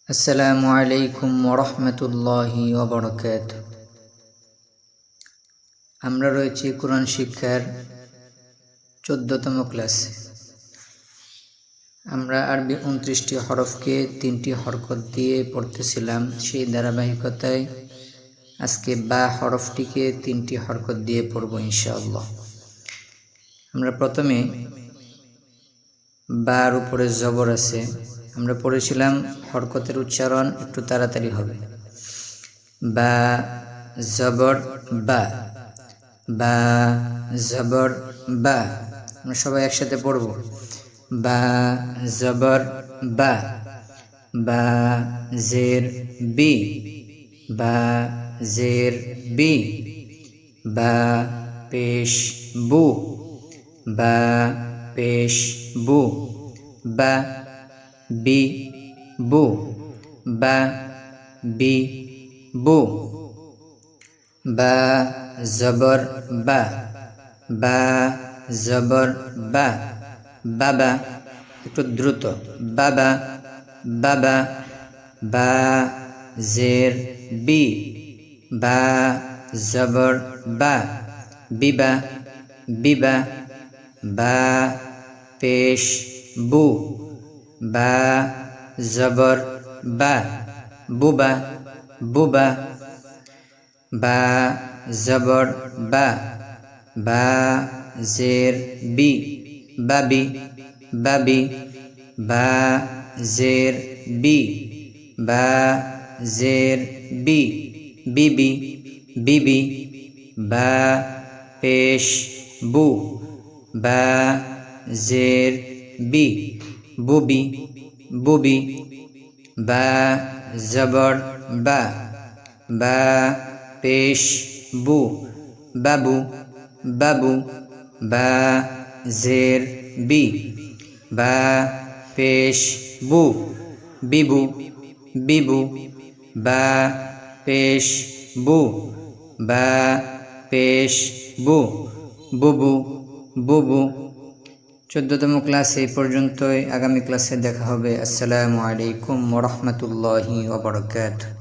আসসালামু আলাইকুম ওরহমতুল্লাহি ওয়াবারাকাতুহু। আমরা রয়েছি কোরআন শিক্ষার 14তম ক্লাসে। আমরা আরবি 29টি হরফকে 3টি হরকত দিয়ে পড়তেছিলাম। সেই ধারাবাহিকতায় আজকে বা হরফটিকে 3টি হরকত দিয়ে পড়ব ইনশাআল্লাহ। আমরা প্রথমে বার উপরে জবর আছে, আমরা পড়েছিলাম হরকতের উচ্চারণ একটু তাড়াতাড়ি হবে। বা জবর বা, বা জবর বা। আমরা সবাই একসাথে পড়ব। বা জবর বা, বা জের বি, বা জের বি। বা পেশ বু, বা পেশ বু। বা বি বু, বা বি বু। বা জবর বা, বা জবর বা। বাবা, একটু দ্রুত। বাবা, বাবা। বা জের বি, বা জবর বা, বিবা, বিবা। বা পেশ বু, বা জবর বা, বুবা, বুবা। বা জবর বা, বা জের বি, বাবি, বাবি। বা জের বি, বা জের বি, বিবি, বিবি। বা পেশ বু, বা জের বি, বুবি, বুবি। বা জবর বা, বা পেশ বু, বাবু, বাবু। বা জের বি, বা পেশ বু, বিবু, বিবু। বা পেশ বু, বা পেশ বু, বুবু, বুবু। 14তম ক্লাস এই পর্যন্তই। আগামী ক্লাসে দেখা হবে। আসসালামু আলাইকুম ওরহমতুল্লাহি ওয়াবারাকাতুহু।